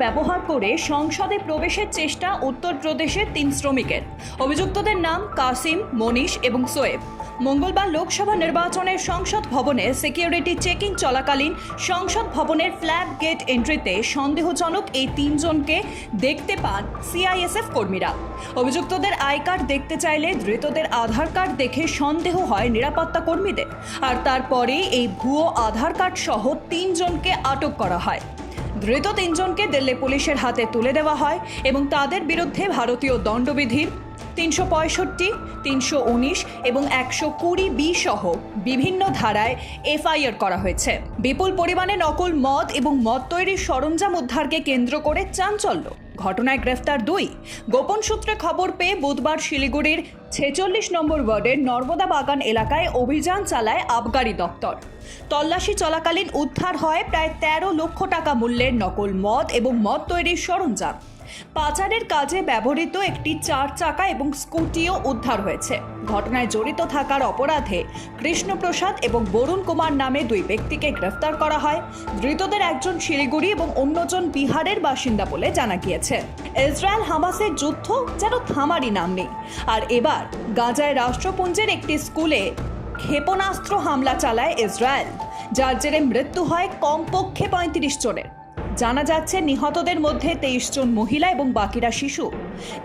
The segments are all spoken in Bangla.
ব্যবহার করে সংসদে প্রবেশের চেষ্টা উত্তরপ্রদেশের 3 শ্রমিকের। অভিযুক্তদের নাম কাসিম, মনীষ এবং সোয়েব। মঙ্গলবার লোকসভা নির্বাচনের সংসদ ভবনে সিকিউরিটি চেকিং চলাকালীন সংসদ ভবনের ফ্ল্যাগ গেট এন্ট্রিতে সন্দেহজনক এই 3 জনকে দেখতে পান সিআইএসএফ কর্মীরা। অভিযুক্তদের আই কার্ড দেখতে চাইলে ধৃতদের আধার কার্ড দেখে সন্দেহ হয় নিরাপত্তা কর্মীদের, আর তারপরেই এই ভুয়ো আধার কার্ড সহ 3 জনকে আটক করা হয়। ধৃত 3 জনকে দিল্লি পুলিশের হাতে তুলে দেওয়া হয় এবং তাদের বিরুদ্ধে ভারতীয় দণ্ডবিধির 365, 319 এবং 120B সহ বিভিন্ন ধারায় এফআইআর করা হয়েছে। বিপুল পরিমাণে নকল মদ এবং মদ তৈরির সরঞ্জাম উদ্ধারকে কেন্দ্র করে চাঞ্চল্য। ঘটনায় গ্রেফতার 2। গোপন সূত্রে খবর পেয়ে বুধবার শিলিগুড়ির 46 নম্বর ওয়ার্ডের নর্মদা বাগান এলাকায় অভিযান চালায় আবগারি দপ্তর। তল্লাশি চলাকালীন উদ্ধার হয় প্রায় 13 লক্ষ টাকা মূল্যের নকল মদ এবং মদ তৈরির সরঞ্জাম। পাচারের কাজে ব্যবহৃত একটি 4 চাকা এবং স্কুটিও উদ্ধার হয়েছে। ঘটনায় জড়িত থাকার অপরাধে কৃষ্ণপ্রসাদ এবং বরুণ কুমার নামে 2 ব্যক্তিকে গ্রেফতার করা হয়। ধৃতদের একজন শিলিগুড়ি এবং অন্যজন বিহারের বাসিন্দা বলে জানা গিয়েছে। ইসরায়েল হামাসের যুদ্ধ যেন থামারই নাম নেই, আর এবার গাজায় রাষ্ট্রপুঞ্জের একটি স্কুলে ক্ষেপণাস্ত্র হামলা চালায় ইসরায়েল, যার জেরে মৃত্যু হয় কমপক্ষে 35 জনের। জানা যাচ্ছে নিহতদের মধ্যে 23 জন মহিলা এবং বাকিরা শিশু।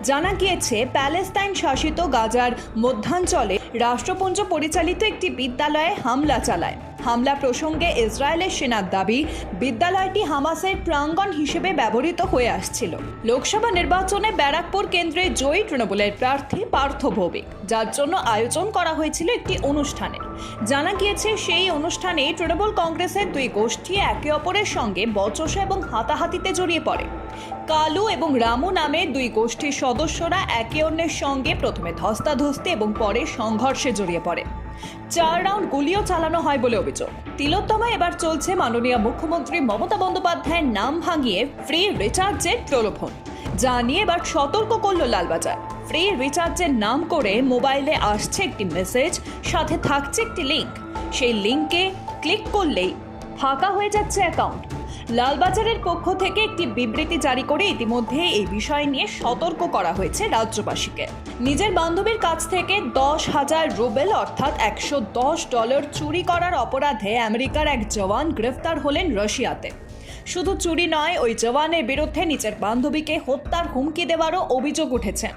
জানা গিয়েছে প্যালেস্তাইন শাসিত গাজার মধ্যাঞ্চলে রাষ্ট্রপুঞ্জ পরিচালিত একটি বিদ্যালয়ে হামলা চালায়। হামলা প্রসঙ্গে ইসরায়েলের সেনার দাবি, বিদ্যালয়টি হামাসের প্রাঙ্গণ হিসেবে ব্যবহৃত হয়ে আসছিল। লোকসভা নির্বাচনে ব্যারাকপুর কেন্দ্রে জয়ী তৃণমূলের প্রার্থী পার্থ ভৌমিক, যার জন্য আয়োজন করা হয়েছিল একটি অনুষ্ঠানে। জানা গিয়েছে সেই অনুষ্ঠানে তৃণমূল কংগ্রেসের 2 গোষ্ঠী একে অপরের সঙ্গে বচসা এবং হাতাহাতিতে জড়িয়ে পড়ে। কালু এবং রামু নামে 2 গোষ্ঠীর সদস্যরা একে অন্যের সঙ্গে প্রথমে ধস্তাধস্তি এবং পরে সংঘর্ষে জড়িয়ে পড়ে। 4 রাউন্ড গুলিও চালানো হয় বলে অভিযোগ। তিলোত্তমায় এবার চলছে মাননীয় মুখ্যমন্ত্রী মমতা বন্দ্যোপাধ্যায়ের নাম ভাঙিয়ে ফ্রি রিচার্জের প্রলোভন, যা নিয়ে এবার সতর্ক করল লালবাজার। ফ্রি রিচার্জের নাম করে মোবাইলে আসছে একটি মেসেজ, সাথে থাকছে একটি লিঙ্ক। সেই লিঙ্কে ক্লিক করলেই ফাঁকা হয়ে যাচ্ছে অ্যাকাউন্ট। লালবাজারের পক্ষ থেকে একটি বিবৃতি জারি করে ইতিমধ্যে এই বিষয় নিয়ে সতর্ক করা হয়েছে রাজ্যবাসীকে। নিজের বান্ধবীর কাছ থেকে 10,000 রুবেল অর্থাৎ $110 চুরি করার অপরাধে আমেরিকার এক জওয়ান গ্রেফতার হলেন রাশিয়াতে। শুধু চুরি নয়, ওই জওয়ানের বিরুদ্ধে নিজের বান্ধবীকে হত্যার হুমকি দেওয়ারও অভিযোগ উঠেছে।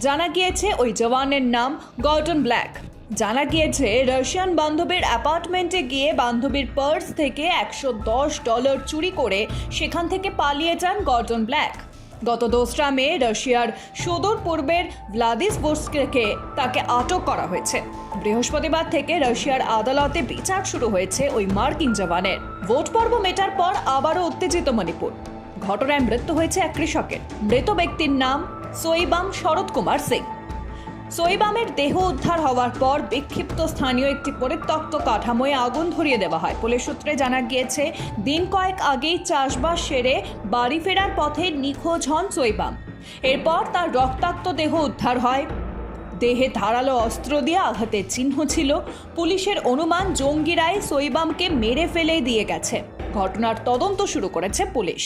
জানা গিয়েছে ওই জওয়ানের নাম গর্ডন ব্ল্যাক। জানা গিয়েছে রাশিয়ান বান্ধবীর অ্যাপার্টমেন্টে গিয়ে বান্ধবীর পার্স থেকে $110 চুরি করে সেখান থেকে পালিয়ে যান গর্ডন ব্ল্যাক। গত 2রা মে রাশিয়ার সুদূর পূর্বের ভ্লাদিভস্টোকে তাকে আটক করা হয়েছে। বৃহস্পতিবার থেকে রাশিয়ার আদালতে বিচার শুরু হয়েছে ওই মার্কিন জওয়ানের। ভোট পর্ব মেটার পর আবারও উত্তেজিত মণিপুর। ঘটনায় মৃত্যু হয়েছে এক কৃষকের। মৃত ব্যক্তির নাম সোইবাম শরৎ কুমার সিং। সোইবামের দেহ উদ্ধার হওয়ার পর বিক্ষিপ্ত স্থানীয় একটি পরিত্যক্ত কাঠামোয় আগুন ধরিয়ে দেওয়া হয়। পুলিশ সূত্রে জানা গিয়েছে, দিন কয়েক আগেই চাষবাস সেরে বাড়ি ফেরার পথে নিখোঁজ হন সোইবাম। এরপর তার রক্তাক্ত দেহ উদ্ধার হয়। দেহে ধারালো অস্ত্র দিয়ে আঘাতের চিহ্ন ছিল। পুলিশের অনুমান, জঙ্গিরাই সোইবামকে মেরে ফেলে দিয়ে গেছে। ঘটনার তদন্ত শুরু করেছে পুলিশ।